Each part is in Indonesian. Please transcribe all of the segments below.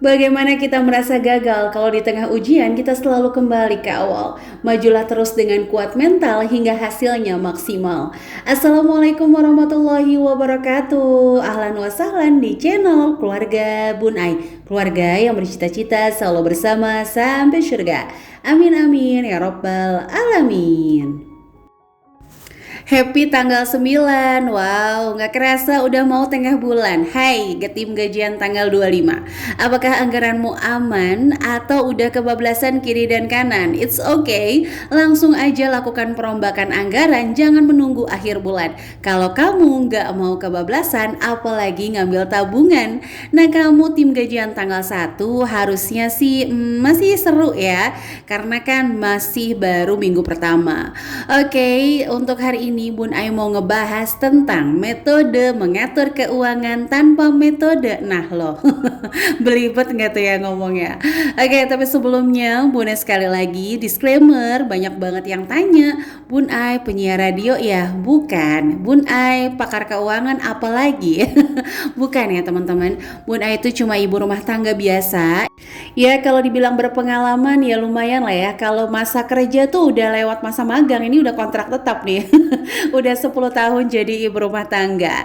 Bagaimana kita merasa gagal kalau di tengah ujian kita selalu kembali ke awal. Majulah terus dengan kuat mental hingga hasilnya maksimal. Assalamualaikum warahmatullahi wabarakatuh. Ahlan wa sahlan di channel Keluarga Bun Ai. Keluarga yang bercita-cita selalu bersama sampai surga. Amin amin ya rabbal alamin. Happy tanggal 9. Wow, gak kerasa udah mau tengah bulan. Hai, getim gajian tanggal 25. Apakah anggaranmu aman atau udah kebablasan kiri dan kanan? It's okay, langsung aja lakukan perombakan anggaran, jangan menunggu akhir bulan. Kalau kamu gak mau kebablasan, apalagi ngambil tabungan. Nah, kamu tim gajian tanggal 1 harusnya sih masih seru ya, karena kan masih baru minggu pertama. Oke, untuk hari ini Bun Ai mau ngebahas tentang metode mengatur keuangan tanpa metode. Nah loh, belibet nggak tuh ya ngomongnya? Oke, tapi sebelumnya Bun Ai sekali lagi disclaimer, banyak banget yang tanya, Bun Ai penyiar radio ya? Bukan. Bun Ai pakar keuangan apalagi? Bukan ya teman-teman. Bun Ai itu cuma ibu rumah tangga biasa. Ya kalau dibilang berpengalaman ya lumayan lah ya. Kalau masa kerja tuh udah lewat masa magang, ini udah kontrak tetap nih. Udah 10 tahun jadi ibu rumah tangga.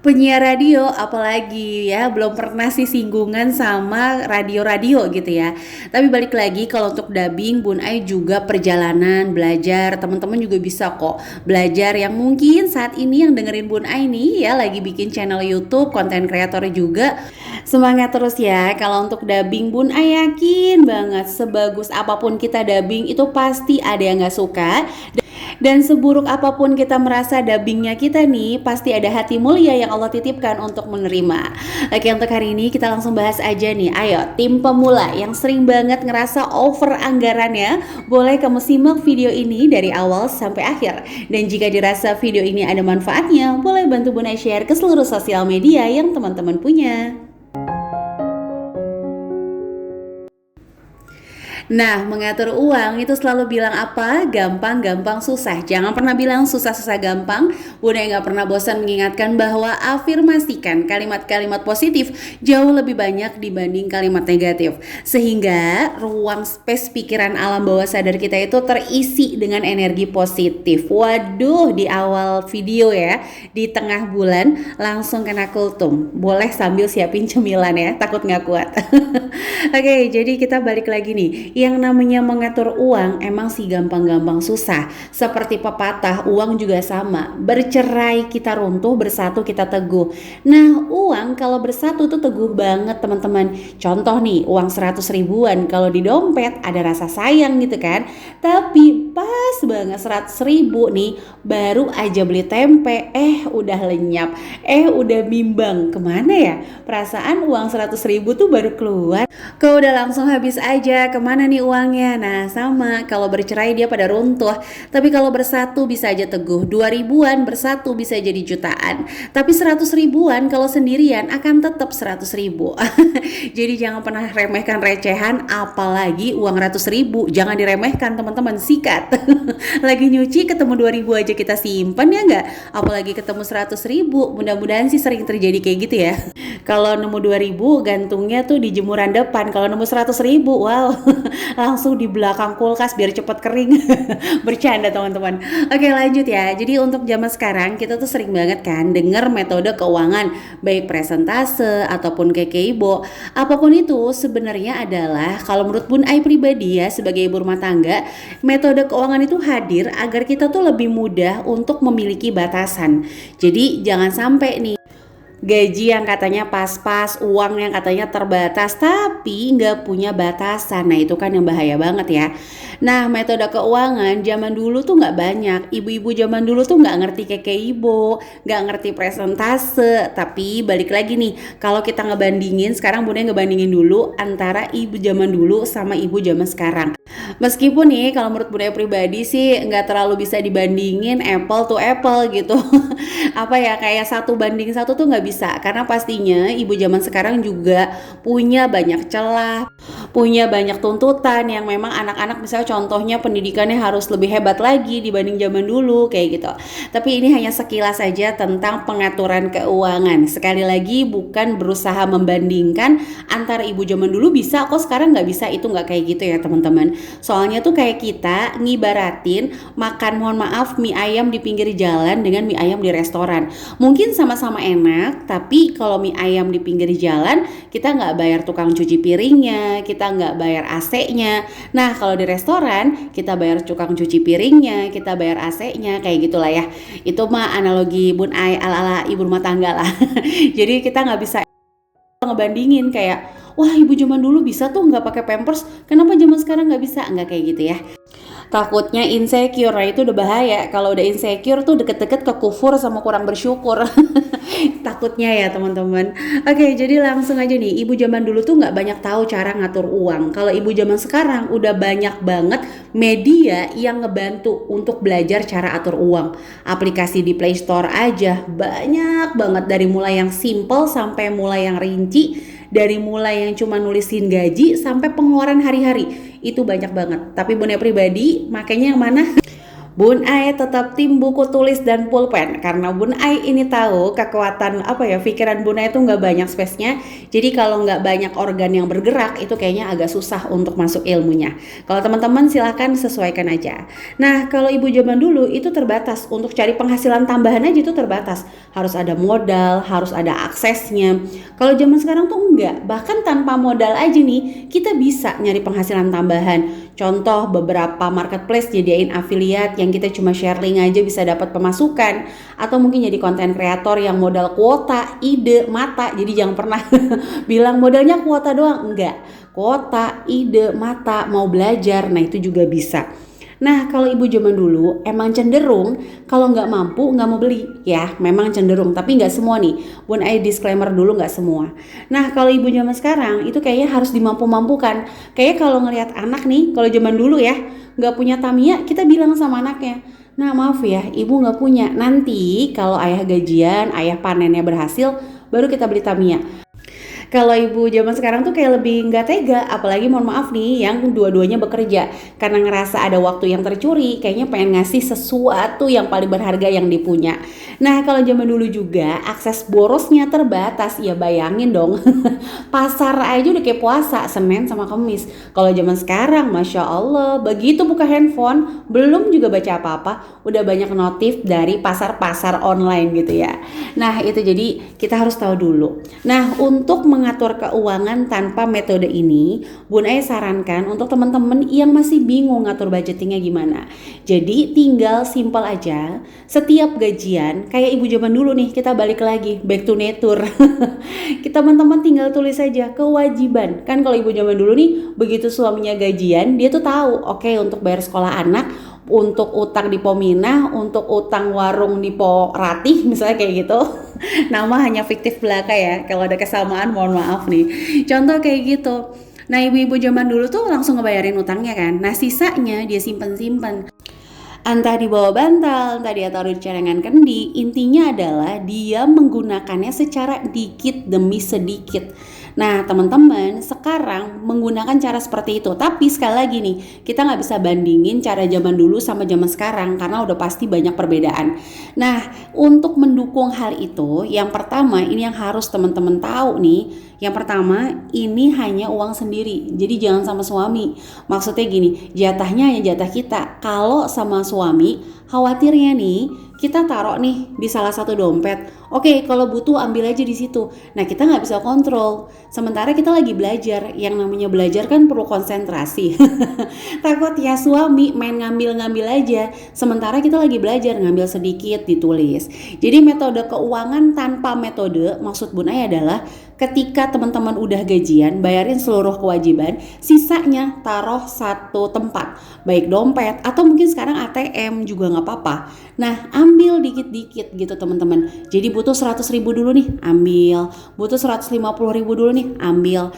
Penyiar radio apalagi ya, belum pernah sih singgungan sama radio-radio gitu ya. Tapi balik lagi, kalau untuk dubbing Bun Ai juga perjalanan belajar. Teman-teman juga bisa kok belajar yang mungkin saat ini yang dengerin Bun Ai nih ya lagi bikin channel YouTube, konten kreator juga. Semangat terus ya. Kalau untuk dubbing Bun Ai yakin banget sebagus apapun kita dubbing itu pasti ada yang gak suka. Dan seburuk apapun kita merasa dubbingnya kita nih, pasti ada hati mulia yang Allah titipkan untuk menerima. Oke, untuk hari ini kita langsung bahas aja nih. Ayo, tim pemula yang sering banget ngerasa over anggarannya, boleh kamu simak video ini dari awal sampai akhir. Dan jika dirasa video ini ada manfaatnya, boleh bantu Bun Ai share ke seluruh sosial media yang teman-teman punya. Nah, mengatur uang itu selalu bilang apa? Gampang-gampang susah. Jangan pernah bilang susah-susah gampang. Bun Ai gak pernah bosan mengingatkan bahwa afirmasikan kalimat-kalimat positif jauh lebih banyak dibanding kalimat negatif. Sehingga ruang space pikiran alam bawah sadar kita itu terisi dengan energi positif. Waduh, di awal video ya, di tengah bulan langsung kena kultum. Boleh sambil siapin cemilan ya, takut gak kuat. Oke, jadi kita balik lagi nih. Yang namanya mengatur uang emang sih gampang-gampang susah. Seperti pepatah, uang juga sama. Bercerai kita runtuh, bersatu kita teguh. Nah, uang kalau bersatu tuh teguh banget teman-teman. Contoh nih, uang 100 ribuan kalau di dompet ada rasa sayang gitu kan. Tapi pas banget 100 ribu nih, baru aja beli tempe, udah lenyap, udah bimbang. Kemana ya? Perasaan uang 100 ribu tuh baru keluar, kok udah langsung habis aja. Kemana nih uangnya? Nah sama, kalau bercerai dia pada runtuh. Tapi kalau bersatu bisa aja teguh. 2 ribuan bersatu bisa jadi jutaan. Tapi 100 ribuan kalau sendirian akan tetap 100 ribu. Jadi jangan pernah remehkan recehan, apalagi uang 100 ribu. Jangan diremehkan teman-teman, sikat. Lagi nyuci ketemu 2 ribu aja kita simpan ya nggak? Apalagi ketemu 100 ribu. Mudah-mudahan sih sering terjadi kayak gitu ya. Kalau nemu 2 ribu gantungnya tuh di jemuran depan. Kalau nemu 100 ribu, wow, langsung di belakang kulkas biar cepet kering. Bercanda teman-teman. Oke lanjut ya. Jadi untuk zaman sekarang kita tuh sering banget kan denger metode keuangan, baik presentase ataupun kekeibo. Apapun itu sebenarnya adalah kalau menurut Bun Ai pribadi ya sebagai ibu rumah tangga, metode keuangan itu hadir agar kita tuh lebih mudah untuk memiliki batasan. Jadi jangan sampai nih gaji yang katanya pas-pas, uang yang katanya terbatas, tapi nggak punya batasan. Nah itu kan yang bahaya banget ya. Nah metode keuangan zaman dulu tuh nggak banyak. Ibu-ibu zaman dulu tuh nggak ngerti kekeibo, nggak ngerti presentase. Tapi balik lagi nih, kalau kita ngebandingin, sekarang Bunda ngebandingin dulu antara ibu zaman dulu sama ibu zaman sekarang. Meskipun nih kalau menurut Bunda pribadi sih nggak terlalu bisa dibandingin apple to apple gitu. Apa ya, kayak 1 banding 1 tuh nggak bisa, karena pastinya ibu zaman sekarang juga punya banyak celah, punya banyak tuntutan yang memang anak-anak misalnya contohnya pendidikannya harus lebih hebat lagi dibanding zaman dulu kayak gitu. Tapi ini hanya sekilas saja tentang pengaturan keuangan. Sekali lagi bukan berusaha membandingkan antara ibu zaman dulu bisa kok sekarang nggak bisa, itu nggak kayak gitu ya teman-teman. Soalnya tuh kayak kita ngibaratin makan, mohon maaf, mie ayam di pinggir jalan dengan mie ayam di restoran. Mungkin sama-sama enak, tapi kalau mie ayam di pinggir jalan kita nggak bayar tukang cuci piringnya, kita nggak bayar AC-nya. Nah kalau di restoran kita bayar tukang cuci piringnya, kita bayar AC-nya, kayak gitulah ya. Itu mah analogi Bun Ai ala-ala ibu rumah tangga lah. Jadi kita nggak bisa ngebandingin kayak wah ibu zaman dulu bisa tuh nggak pakai pampers, kenapa zaman sekarang nggak bisa, nggak kayak gitu ya. Takutnya insecure, nah itu udah bahaya. Kalau udah insecure tuh deket-deket ke kufur sama kurang bersyukur. Takutnya ya teman-teman. Oke, jadi langsung aja nih, ibu zaman dulu tuh nggak banyak tahu cara ngatur uang. Kalau ibu zaman sekarang udah banyak banget media yang ngebantu untuk belajar cara atur uang. Aplikasi di Play Store aja banyak banget, dari mulai yang simple sampai mulai yang rinci, dari mulai yang cuma nulisin gaji sampai pengeluaran hari-hari. Itu banyak banget. Tapi Bunda pribadi makanya yang mana? Bun Ai tetap tim buku tulis dan pulpen, karena Bun Ai ini tahu kekuatan pikiran Bun Ai itu nggak banyak space-nya. Jadi kalau nggak banyak organ yang bergerak itu kayaknya agak susah untuk masuk ilmunya. Kalau teman-teman silahkan sesuaikan aja. Nah kalau ibu zaman dulu itu terbatas, untuk cari penghasilan tambahan aja itu terbatas. Harus ada modal, harus ada aksesnya. Kalau zaman sekarang tuh enggak, bahkan tanpa modal aja nih kita bisa nyari penghasilan tambahan. Contoh beberapa marketplace jadiin affiliate yang kita cuma sharing aja bisa dapat pemasukan, atau mungkin jadi konten kreator yang modal kuota, ide, mata. Jadi jangan pernah bilang modalnya kuota doang, enggak. Kuota, ide, mata, mau belajar, nah itu juga bisa. Nah kalau ibu zaman dulu emang cenderung kalau nggak mampu nggak mau beli ya, memang cenderung, tapi nggak semua nih. Bun Ai disclaimer dulu, nggak semua. Nah kalau ibu zaman sekarang itu kayaknya harus dimampu-mampukan. Kayak kalau ngelihat anak nih, kalau zaman dulu ya nggak punya Tamiya, kita bilang sama anaknya, nah maaf ya ibu nggak punya, nanti kalau ayah gajian, ayah panennya berhasil, baru kita beli Tamiya. Kalau ibu zaman sekarang tuh kayak lebih nggak tega, apalagi mohon maaf nih yang dua-duanya bekerja, karena ngerasa ada waktu yang tercuri, kayaknya pengen ngasih sesuatu yang paling berharga yang dipunya. Nah kalau zaman dulu juga akses borosnya terbatas, ya bayangin dong. Pasar aja udah kayak puasa, Senin sama Kamis. Kalau zaman sekarang Masya Allah, begitu buka handphone belum juga baca apa-apa udah banyak notif dari pasar-pasar online gitu ya. Nah itu, jadi kita harus tahu dulu. Nah untuk mengatur keuangan tanpa metode ini, Bun Ai sarankan untuk teman-teman yang masih bingung ngatur budgetingnya gimana. Jadi tinggal simple aja, setiap gajian kayak ibu zaman dulu nih, kita balik lagi back to nature. Kita teman-teman tinggal tulis saja kewajiban. Kan kalau ibu zaman dulu nih, begitu suaminya gajian dia tuh tahu, oke, untuk bayar sekolah anak, untuk utang di Pominah, untuk utang warung di Po Ratih misalnya kayak gitu. Nama hanya fiktif belaka ya, kalau ada kesamaan mohon maaf nih. Contoh kayak gitu. Nah ibu-ibu zaman dulu tuh langsung ngebayarin utangnya kan. Nah sisanya dia simpen-simpen, entah di bawah bantal, entah dia taruh di celengan kendi. Intinya adalah dia menggunakannya secara dikit demi sedikit. Nah, teman-teman, sekarang menggunakan cara seperti itu. Tapi sekali lagi nih, kita nggak bisa bandingin cara zaman dulu sama zaman sekarang karena udah pasti banyak perbedaan. Nah, untuk mendukung hal itu, yang pertama ini yang harus teman-teman tahu nih. Yang pertama, ini hanya uang sendiri. Jadi jangan sama suami. Maksudnya gini, jatahnya hanya jatah kita. Kalau sama suami, khawatirnya nih kita taruh nih di salah satu dompet. Oke, kalau butuh ambil aja di situ. Nah, kita nggak bisa kontrol. Sementara kita lagi belajar. Yang namanya belajar kan perlu konsentrasi. Takut ya suami main ngambil-ngambil aja. Sementara kita lagi belajar, ngambil sedikit ditulis. Jadi metode keuangan tanpa metode, maksud Bun Ai adalah ketika teman-teman udah gajian, bayarin seluruh kewajiban, sisanya taruh satu tempat, baik dompet atau mungkin sekarang ATM juga nggak apa-apa. Nah, ambil dikit-dikit gitu teman-teman. Jadi butuh 100.000 dulu nih, ambil. Butuh 150.000 dulu nih, ambil.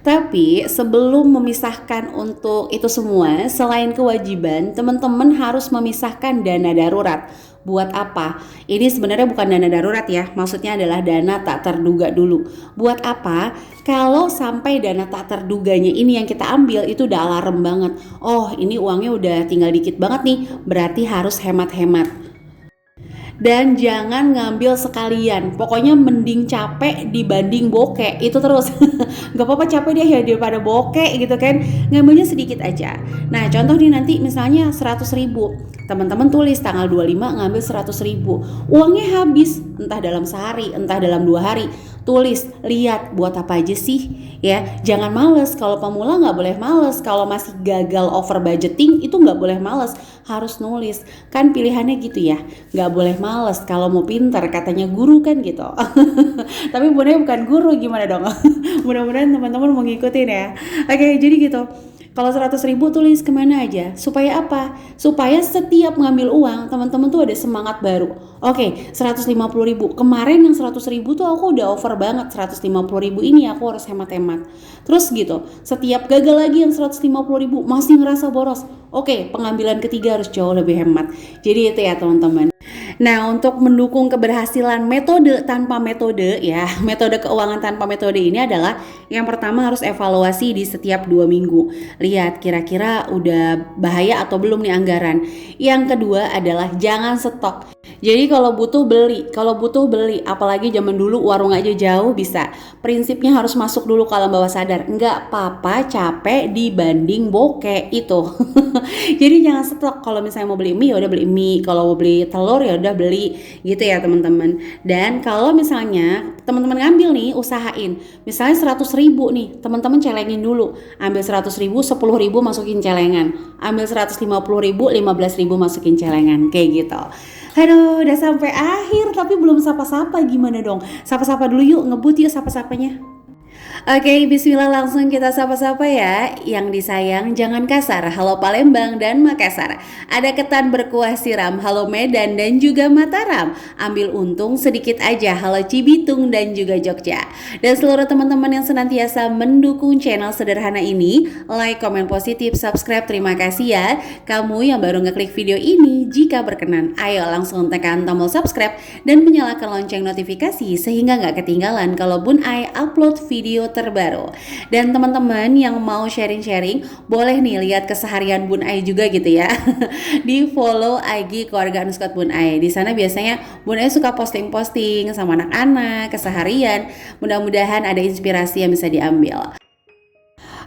Tapi sebelum memisahkan untuk itu semua, selain kewajiban, teman-teman harus memisahkan dana darurat. Buat apa? Ini sebenarnya bukan dana darurat ya, maksudnya adalah dana tak terduga dulu. Buat apa? Kalau sampai dana tak terduganya ini yang kita ambil itu udah alarm banget. Oh, ini uangnya udah tinggal dikit banget nih, berarti harus hemat-hemat. Dan jangan ngambil sekalian, pokoknya mending capek dibanding bokeh, itu terus. Gak apa-apa capek deh ya daripada bokeh gitu kan, ngambilnya sedikit aja. Nah contoh nih nanti misalnya 100.000, teman-teman tulis tanggal 25 ngambil 100.000, uangnya habis entah dalam sehari entah dalam 2 hari. Tulis, lihat buat apa aja sih ya. Jangan males, kalau pemula nggak boleh males, kalau masih gagal over budgeting itu nggak boleh males, harus nulis. Kan pilihannya gitu ya, nggak boleh males kalau mau pinter, katanya guru kan gitu. Tapi sebenarnya bukan guru, gimana dong? Mudah-mudahan teman-teman mau ngikutin ya. Oke, jadi gitu. Kalau 100.000 tulis kemana aja. Supaya apa? Supaya setiap ngambil uang teman-teman tuh ada semangat baru. Oke, 150.000. Kemarin yang 100.000 tuh aku udah over banget. 150.000 ini aku harus hemat-hemat. Terus gitu. Setiap gagal lagi yang 150.000 masih ngerasa boros. Oke, pengambilan ketiga harus jauh lebih hemat. Jadi itu ya teman-teman. Nah, untuk mendukung keberhasilan metode tanpa metode ya, metode keuangan tanpa metode ini adalah yang pertama harus evaluasi di setiap 2 minggu. Lihat kira-kira udah bahaya atau belum nih anggaran. Yang kedua adalah jangan stok. Jadi kalau butuh beli, apalagi zaman dulu warung aja jauh bisa. Prinsipnya harus masuk dulu ke alam bawah sadar. Enggak apa-apa capek dibanding bokeh itu. Jadi jangan stok. Kalau misalnya mau beli mie ya udah beli mie, kalau mau beli telur ya udah beli gitu ya teman-teman. Dan kalau misalnya teman-teman ngambil nih, usahain misalnya 100.000 nih, teman-teman celengin dulu. Ambil 100.000, 10.000 masukin celengan. Ambil 150.000, 15.000 masukin celengan, kayak gitu. Aduh, udah sampai akhir tapi belum sapa-sapa, gimana dong? Sapa-sapa dulu yuk, ngebut yuk sapa-sapanya. Oke, bismillah langsung kita sapa-sapa ya. Yang disayang jangan kasar. Halo Palembang dan Makassar. Ada ketan berkuah siram. Halo Medan dan juga Mataram. Ambil untung sedikit aja. Halo Cibitung dan juga Jogja. Dan seluruh teman-teman yang senantiasa mendukung channel sederhana ini, like, komen positif, subscribe, terima kasih ya. Kamu yang baru ngeklik video ini, jika berkenan, ayo langsung tekan tombol subscribe dan menyalakan lonceng notifikasi sehingga nggak ketinggalan kalau Bun Ai upload video terbaru. Dan teman-teman yang mau sharing-sharing, boleh nih lihat keseharian Bun Ai juga gitu ya. Di follow IG keluarga_Bun Ai. Di sana biasanya Bun Ai suka posting-posting sama anak-anak, keseharian. Mudah-mudahan ada inspirasi yang bisa diambil.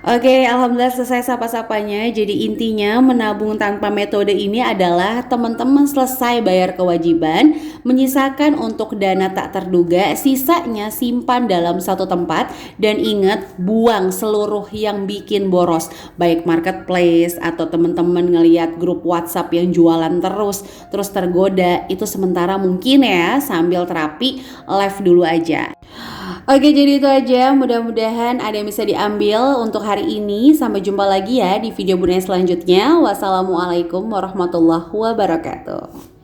Oke, alhamdulillah selesai sapa-sapanya. Jadi intinya menabung tanpa metode ini adalah teman-teman selesai bayar kewajiban, menyisakan untuk dana tak terduga, sisanya simpan dalam satu tempat, dan ingat buang seluruh yang bikin boros, baik marketplace atau teman-teman ngelihat grup WhatsApp yang jualan terus tergoda, itu sementara mungkin ya sambil terapi live dulu aja. Oke, jadi itu aja, mudah-mudahan ada yang bisa diambil untuk hari ini. Sampai jumpa lagi ya di video Bun Ai selanjutnya. Wassalamualaikum warahmatullahi wabarakatuh.